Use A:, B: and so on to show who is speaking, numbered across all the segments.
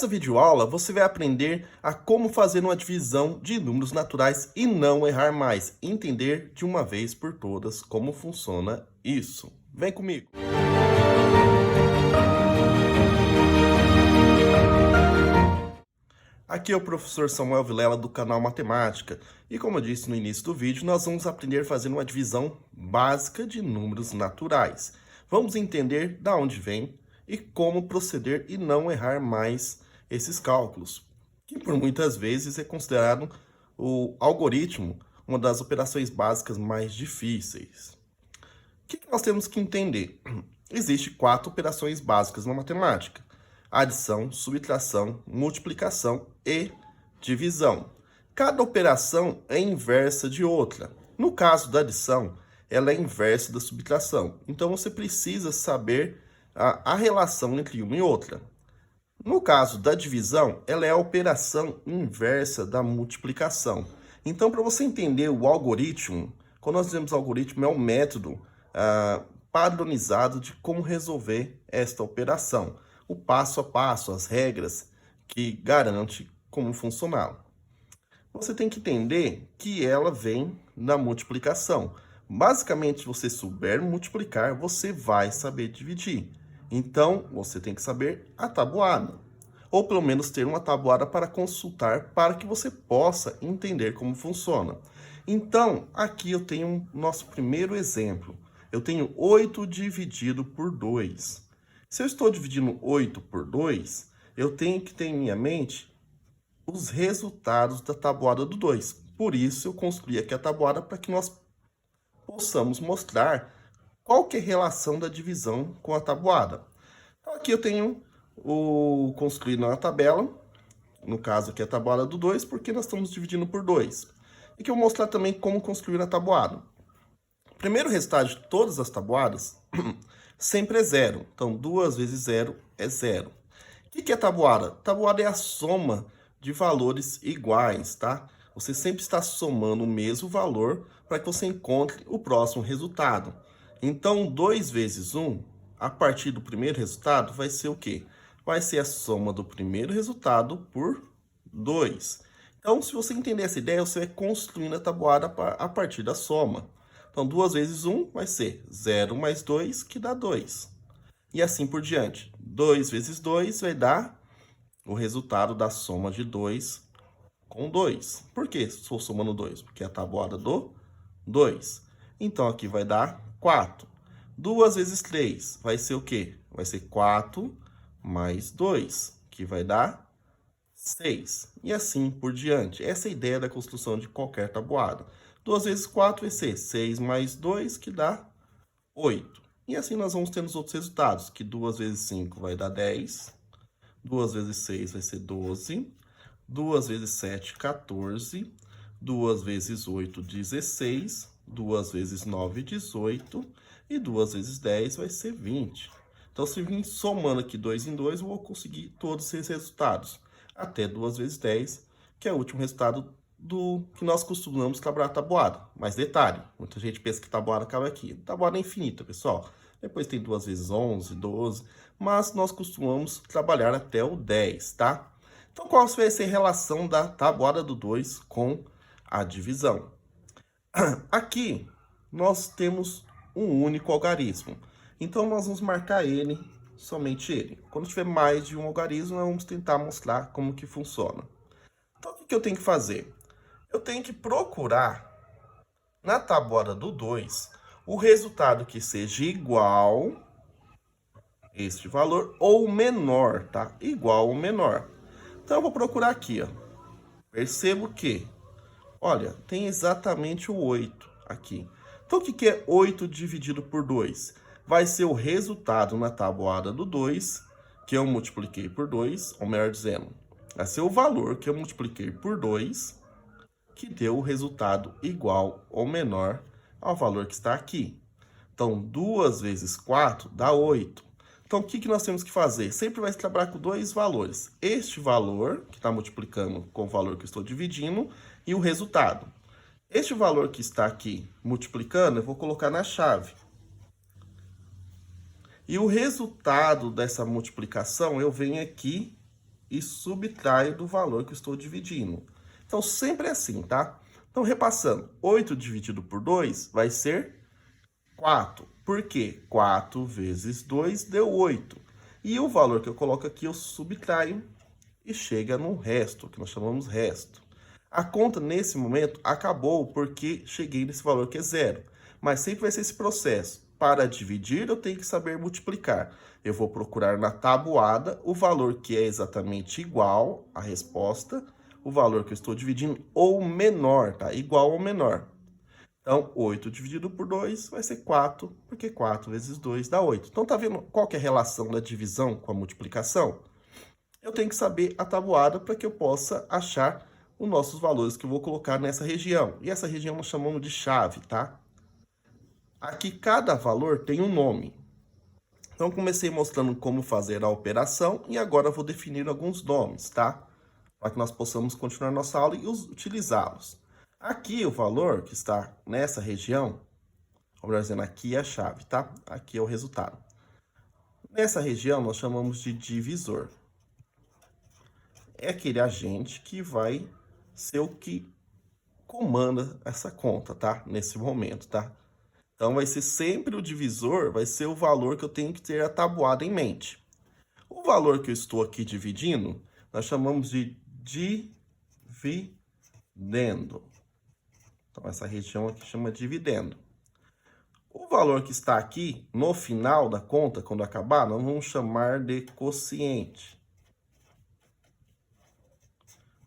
A: Nessa videoaula, você vai aprender a como fazer uma divisão de números naturais e não errar mais. Entender de uma vez por todas como funciona isso. Vem comigo! Aqui é o professor Samuel Vilela do canal Matemática. E como eu disse no início do vídeo, nós vamos aprender a fazer uma divisão básica de números naturais. Vamos entender de onde vem e como proceder e não errar mais esses cálculos, que por muitas vezes é considerado o algoritmo uma das operações básicas mais difíceis. O que nós temos que entender? Existem 4 operações básicas na matemática: adição, subtração, multiplicação e divisão. Cada operação é inversa de outra. No caso da adição, ela é inversa da subtração. Então, você precisa saber a relação entre uma e outra. No caso da divisão, ela é a operação inversa da multiplicação. Então, para você entender o algoritmo, quando nós dizemos algoritmo, é um método padronizado de como resolver esta operação. O passo a passo, as regras que garante como funcionar. Você tem que entender que ela vem da multiplicação. Basicamente, se você souber multiplicar, você vai saber dividir. Então, você tem que saber a tabuada. Ou pelo menos ter uma tabuada para consultar, para que você possa entender como funciona. Então, aqui eu tenho o nosso primeiro exemplo. Eu tenho 8 dividido por 2. Se eu estou dividindo 8 por 2, eu tenho que ter em minha mente os resultados da tabuada do 2. Por isso, eu construí aqui a tabuada para que nós possamos mostrar qual que é a relação da divisão com a tabuada. Então, aqui eu tenho construído uma tabela, no caso aqui a tabuada do 2, porque nós estamos dividindo por 2. E que eu vou mostrar também como construir a tabuada. O primeiro resultado de todas as tabuadas sempre é 0. Então, 2 vezes 0 é 0. O que é tabuada? Tabuada é a soma de valores iguais, tá? Você sempre está somando o mesmo valor para que você encontre o próximo resultado. Então, 2 vezes 1, a partir do primeiro resultado, vai ser o quê? Vai ser a soma do primeiro resultado por 2. Então, se você entender essa ideia, você vai construindo a tabuada a partir da soma. Então, 2 vezes 1 vai ser 0 mais 2, que dá 2. E assim por diante. 2 vezes 2 vai dar o resultado da soma de 2 com 2. Por que estou somando 2? Porque é a tabuada do 2. Então, aqui vai dar 4. 2 vezes 3 vai ser o quê? Vai ser 4 mais 2, que vai dar 6. E assim por diante. Essa é a ideia da construção de qualquer tabuada. 2 vezes 4 vai ser 6 mais 2, que dá 8. E assim nós vamos tendo os outros resultados, que 2 vezes 5 vai dar 10, 2 vezes 6 vai ser 12, 2 vezes 7, 14, 2 vezes 8, 16, 2 vezes 9, 18, e 2 vezes 10 vai ser 20. Então, se vir somando aqui 2 em 2, eu vou conseguir todos esses resultados. Até 2 vezes 10, que é o último resultado do que nós costumamos trabalhar a tabuada. Mas detalhe, muita gente pensa que tabuada acaba aqui. Tabuada é infinita, pessoal. Depois tem 2 vezes 11, 12, mas nós costumamos trabalhar até o 10, tá? Então, qual vai ser a relação da tabuada do 2 com a divisão? Aqui, nós temos um único algarismo. Então, nós vamos marcar ele, somente ele. Quando tiver mais de um algarismo, nós vamos tentar mostrar como que funciona. Então, o que eu tenho que fazer? Eu tenho que procurar, na tabuada do 2, o resultado que seja igual este valor ou menor, tá? Igual ou menor. Então, eu vou procurar aqui, ó. Percebo que, olha, tem exatamente o 8 aqui. Então, o que é 8 dividido por 2? Vai ser o resultado na tabuada do 2, que eu multipliquei por 2, ou melhor dizendo, vai ser o valor que eu multipliquei por 2, que deu o resultado igual ou menor ao valor que está aqui. Então, 2 vezes 4 dá 8. Então, o que nós temos que fazer? Sempre vai trabalhar com dois valores. Este valor, que está multiplicando com o valor que eu estou dividindo, e o resultado. Este valor que está aqui multiplicando, eu vou colocar na chave. E o resultado dessa multiplicação, eu venho aqui e subtraio do valor que eu estou dividindo. Então, sempre é assim, tá? Então, repassando, 8 dividido por 2 vai ser 4. Por quê? 4 vezes 2 deu 8. E o valor que eu coloco aqui, eu subtraio e chega no resto, que nós chamamos resto. A conta, nesse momento, acabou porque cheguei nesse valor que é zero. Mas sempre vai ser esse processo. Para dividir, eu tenho que saber multiplicar. Eu vou procurar na tabuada o valor que é exatamente igual à resposta, o valor que eu estou dividindo, ou menor, tá? Igual ou menor. Então, 8 dividido por 2 vai ser 4, porque 4 vezes 2 dá 8. Então, tá vendo qual que é a relação da divisão com a multiplicação? Eu tenho que saber a tabuada para que eu possa achar os nossos valores que eu vou colocar nessa região. E essa região nós chamamos de chave, tá? Aqui cada valor tem um nome. Então, comecei mostrando como fazer a operação e agora eu vou definir alguns nomes, tá? Para que nós possamos continuar nossa aula e utilizá-los. Aqui o valor que está nessa região, ou melhor dizendo, aqui é a chave, tá? Aqui é o resultado. Nessa região nós chamamos de divisor. É aquele agente que vai ser o que comanda essa conta, tá? Nesse momento, tá? Então, vai ser sempre o divisor, vai ser o valor que eu tenho que ter a tabuada em mente. O valor que eu estou aqui dividindo, nós chamamos de dividendo. Então, essa região aqui chama dividendo. O valor que está aqui, no final da conta, quando acabar, nós vamos chamar de quociente.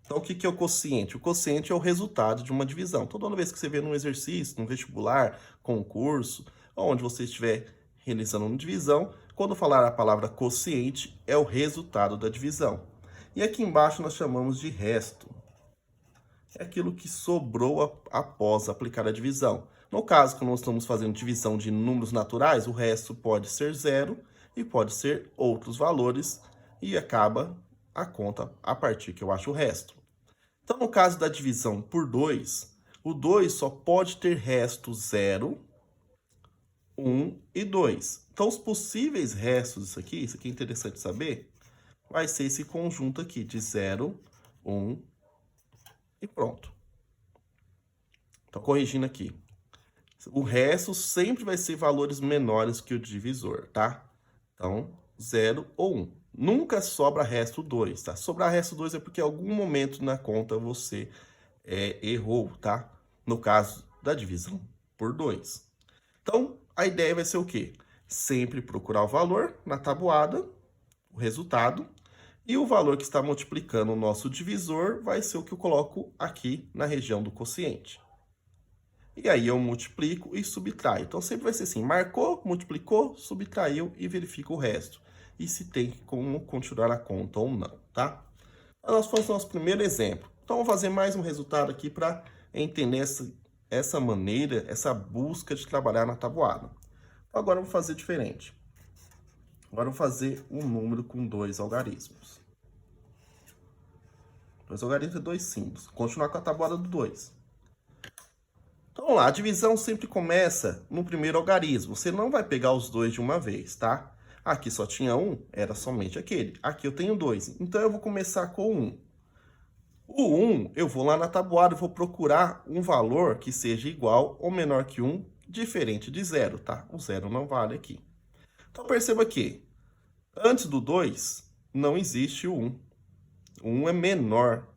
A: Então, o que é o quociente? O quociente é o resultado de uma divisão. Então, toda vez que você vê num exercício, num vestibular, concurso, onde você estiver realizando uma divisão, quando falar a palavra quociente, é o resultado da divisão. E aqui embaixo nós chamamos de resto. É aquilo que sobrou após aplicar a divisão. No caso, quando nós estamos fazendo divisão de números naturais, o resto pode ser zero e pode ser outros valores e acaba a conta a partir que eu acho o resto. Então, no caso da divisão por 2, o 2 só pode ter resto 0, 1 e 2. Então, os possíveis restos isso aqui é interessante saber, vai ser esse conjunto aqui de 0, 1 e pronto. Então, corrigindo aqui. O resto sempre vai ser valores menores que o divisor, tá? Então, 0 ou 1. Nunca sobra resto 2, tá? Sobrar resto 2 é porque em algum momento na conta você errou, tá? No caso da divisão por 2. Então, a ideia vai ser o quê? Sempre procurar o valor na tabuada, o resultado, e o valor que está multiplicando o nosso divisor vai ser o que eu coloco aqui na região do quociente. E aí eu multiplico e subtraio. Então, sempre vai ser assim, marcou, multiplicou, subtraiu e verifica o resto. E se tem como continuar a conta ou não, tá? Nós fomos nosso primeiro exemplo. Então, vamos fazer mais um resultado aqui para entender essa maneira, essa busca de trabalhar na tabuada. Então, agora eu vou fazer diferente. Agora eu vou fazer um número com 2 algarismos. 2 algarismos e 2 símbolos. Continuar com a tabuada do 2. Então, vamos lá, a divisão sempre começa no primeiro algarismo. Você não vai pegar os dois de uma vez, tá? Aqui só tinha um, era somente aquele. Aqui eu tenho 2, então eu vou começar com 1. O 1, eu vou lá na tabuada e vou procurar um valor que seja igual ou menor que 1, diferente de 0, tá? O 0 não vale aqui. Então, perceba que antes do 2, não existe o 1. O 1 é menor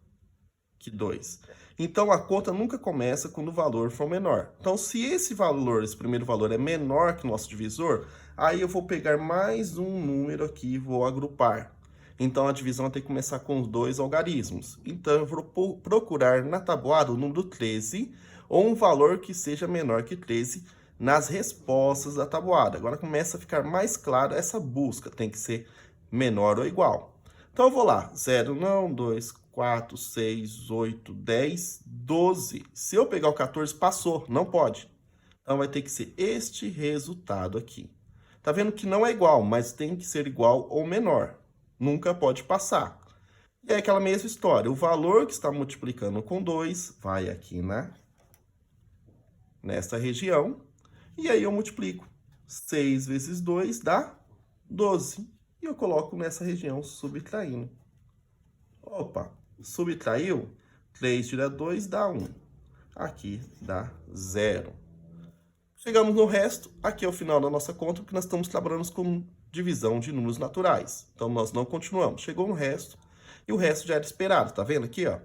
A: que 2. Então, a conta nunca começa quando o valor for menor. Então, se esse valor, esse primeiro valor é menor que o nosso divisor, aí eu vou pegar mais um número aqui e vou agrupar. Então, a divisão vai ter que começar com os 2 algarismos. Então, eu vou procurar na tabuada o número 13 ou um valor que seja menor que 13 nas respostas da tabuada. Agora, começa a ficar mais clara essa busca. Tem que ser menor ou igual. Então, eu vou lá. 0 não, 2, 4, 6, 8, 10, 12. Se eu pegar o 14, passou. Não pode. Então, vai ter que ser este resultado aqui. Tá vendo que não é igual, mas tem que ser igual ou menor. Nunca pode passar. E é aquela mesma história. O valor que está multiplicando com 2 vai aqui nessa região. E aí eu multiplico. 6 vezes 2 dá 12. E eu coloco nessa região subtraindo. Opa, subtraiu, 3 tira 2 dá 1. Aqui dá 0. Chegamos no resto, aqui é o final da nossa conta, porque nós estamos trabalhando com divisão de números naturais. Então, nós não continuamos. Chegou no resto, e o resto já era esperado, tá vendo aqui, ó?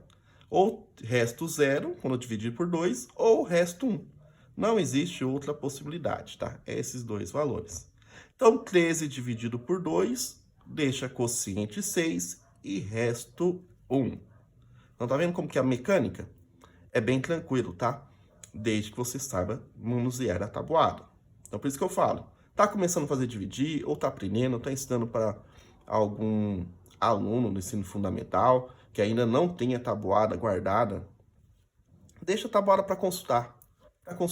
A: Ou resto 0, quando eu dividir por 2, ou resto 1. Não existe outra possibilidade, tá? É esses dois valores. Então, 13 dividido por 2, deixa quociente 6 e resto 1. Então, tá vendo como que é a mecânica? É bem tranquilo, tá? Desde que você saiba manusear a tabuada. Então, por isso que eu falo, tá começando a fazer dividir, ou tá aprendendo, ou tá ensinando para algum aluno do ensino fundamental, que ainda não tem a tabuada guardada, deixa a tabuada para consultar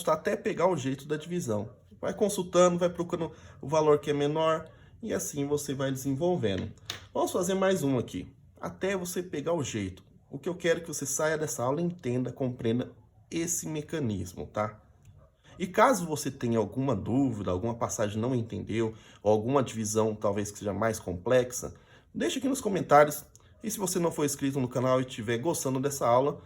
A: até pegar o jeito da divisão. Vai consultando, vai procurando o valor que é menor, e assim você vai desenvolvendo. Vamos fazer mais um aqui, até você pegar o jeito. O que eu quero é que você saia dessa aula e entenda, compreenda esse mecanismo, tá? E caso você tenha alguma dúvida, alguma passagem não entendeu, ou alguma divisão talvez que seja mais complexa, deixa aqui nos comentários. E se você não for inscrito no canal e estiver gostando dessa aula,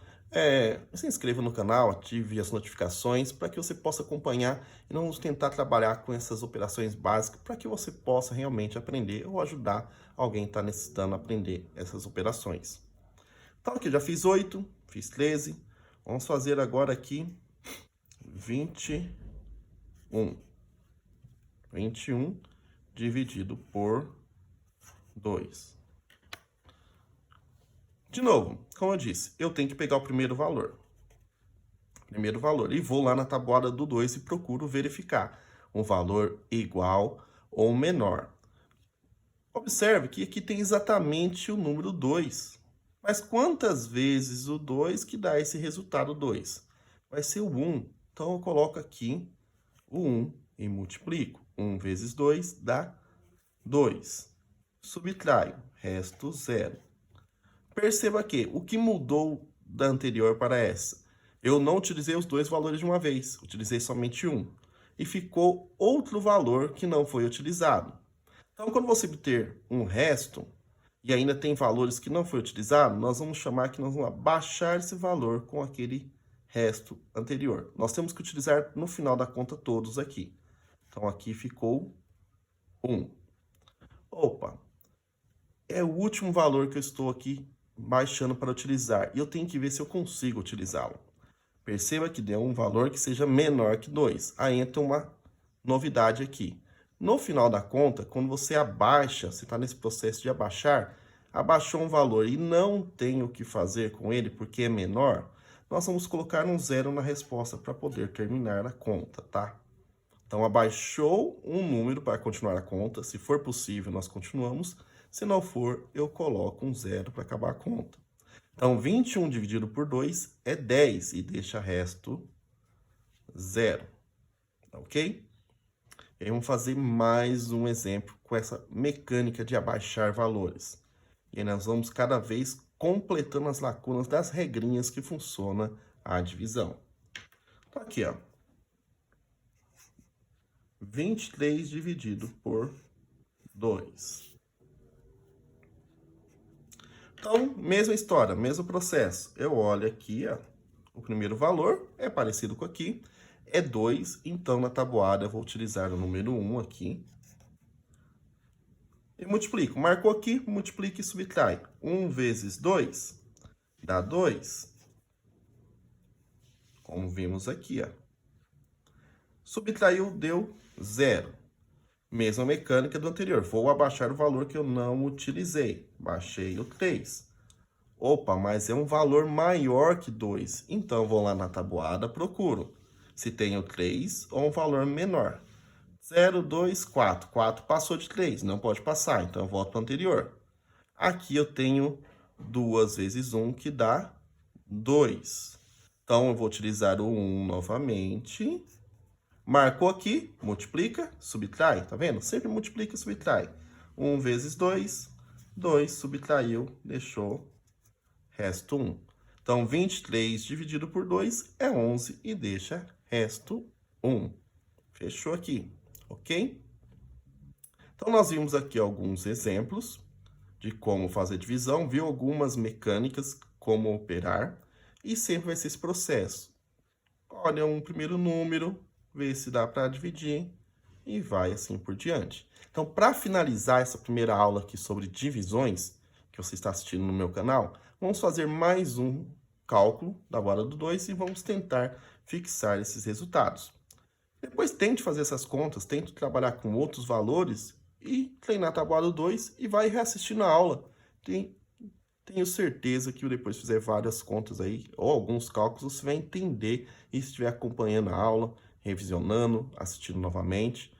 A: se inscreva no canal, ative as notificações para que você possa acompanhar e nós vamos tentar trabalhar com essas operações básicas para que você possa realmente aprender ou ajudar alguém que está necessitando aprender essas operações. Então aqui já fiz 8, fiz 13, vamos fazer agora aqui 21. 21 dividido por 2. De novo, como eu disse, eu tenho que pegar o primeiro valor. E vou lá na tabuada do 2 e procuro verificar um valor igual ou menor. Observe que aqui tem exatamente o número 2. Mas quantas vezes o 2 que dá esse resultado 2? Vai ser o 1. Então, eu coloco aqui o 1 e multiplico. 1 vezes 2 dá 2. Subtraio, resto 0. Perceba que o que mudou da anterior para essa? Eu não utilizei os dois valores de uma vez, utilizei somente um. E ficou outro valor que não foi utilizado. Então, quando você obter um resto, e ainda tem valores que não foi utilizado, nós vamos chamar que nós vamos abaixar esse valor com aquele resto anterior. Nós temos que utilizar no final da conta todos aqui. Então, aqui ficou 1. Opa, é o último valor que eu estou aqui baixando para utilizar. E eu tenho que ver se eu consigo utilizá-lo. Perceba que deu um valor que seja menor que 2. Aí entra uma novidade aqui. No final da conta, quando você abaixa, você está nesse processo de abaixar, abaixou um valor e não tem o que fazer com ele porque é menor, nós vamos colocar um 0 na resposta para poder terminar a conta, tá? Então, abaixou um número para continuar a conta. Se for possível, nós continuamos. Se não for, eu coloco um 0 para acabar a conta. Então, 21 dividido por 2 é 10 e deixa resto 0. Ok? E aí vamos fazer mais um exemplo com essa mecânica de abaixar valores. E aí nós vamos cada vez completando as lacunas das regrinhas que funciona a divisão. Então, aqui, ó. 23 dividido por 2. Então, mesma história, mesmo processo. Eu olho aqui, ó, o primeiro valor é parecido com aqui, é 2, então na tabuada eu vou utilizar o número 1 aqui. E multiplico, marcou aqui, multiplica e subtrai. 1 vezes 2 dá 2. Como vimos aqui, ó. Subtraiu, deu 0. Mesma mecânica do anterior. Vou abaixar o valor que eu não utilizei. Baixei o 3. Opa, mas é um valor maior que 2. Então, vou lá na tabuada, procuro se tem o 3 ou um valor menor. 0, 2, 4. 4 passou de 3, não pode passar, então eu volto para o anterior. Aqui eu tenho 2 vezes 1, que dá 2. Então, eu vou utilizar o 1 novamente. Marcou aqui, multiplica, subtrai, tá vendo? Sempre multiplica e subtrai. 1 vezes 2, 2 subtraiu, deixou resto 1. Então, 23 dividido por 2 é 11 e deixa resto 1. Fechou aqui, ok? Então, nós vimos aqui alguns exemplos de como fazer divisão, viu algumas mecânicas, como operar, e sempre vai ser esse processo. Olha um primeiro número, vê se dá para dividir, e vai assim por diante. Então, para finalizar essa primeira aula aqui sobre divisões, que você está assistindo no meu canal, vamos fazer mais um cálculo da tabuada do 2 e vamos tentar fixar esses resultados. Depois tente fazer essas contas, tente trabalhar com outros valores e treinar a tabuada do 2 e vai reassistindo a aula. Tenho certeza que depois fizer várias contas aí, ou alguns cálculos, você vai entender e se estiver acompanhando a aula, revisionando, assistindo novamente,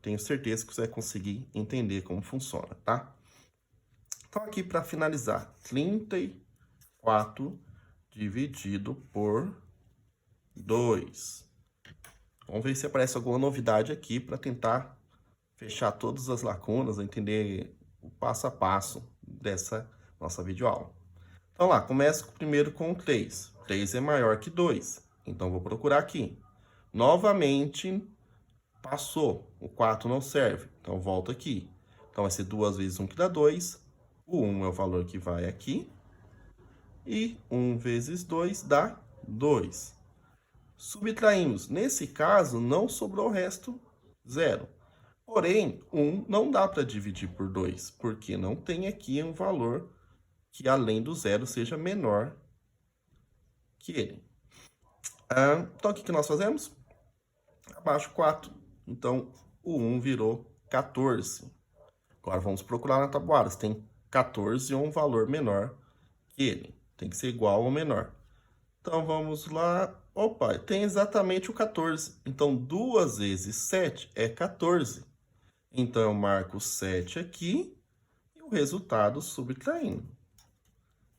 A: tenho certeza que você vai conseguir entender como funciona, tá? Então, aqui para finalizar, 34 dividido por 2. Vamos ver se aparece alguma novidade aqui para tentar fechar todas as lacunas, entender o passo a passo dessa nossa videoaula. Então lá, começo primeiro com 3. 3 é maior que 2, então vou procurar aqui. Novamente, passou, o 4 não serve, então volto aqui. Então vai ser 2 vezes 1 que dá 2, o 1 é o valor que vai aqui, e 1 vezes 2 dá 2. Subtraímos, nesse caso não sobrou o resto, 0. Porém, 1 não dá para dividir por 2, porque não tem aqui um valor que além do 0 seja menor que ele. Então, o que nós fazemos? Abaixo 4. Então, o 1 virou 14. Agora, vamos procurar na tabuada. Se tem 14 ou um valor menor que ele. Tem que ser igual ou menor. Então, vamos lá. Opa, tem exatamente o 14. Então, 2 vezes 7 é 14. Então, eu marco 7 aqui e o resultado subtraindo,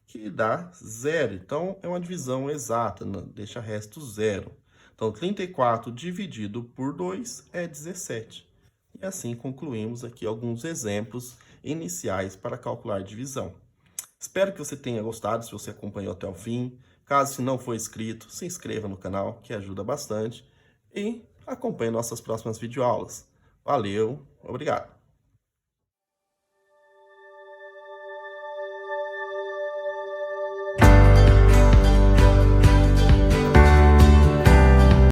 A: que dá 0. Então, é uma divisão exata, deixa resto 0. Então, 34 dividido por 2 é 17. E assim concluímos aqui alguns exemplos iniciais para calcular divisão. Espero que você tenha gostado, se você acompanhou até o fim. Caso se não for inscrito, se inscreva no canal, que ajuda bastante. E acompanhe nossas próximas videoaulas. Valeu, obrigado!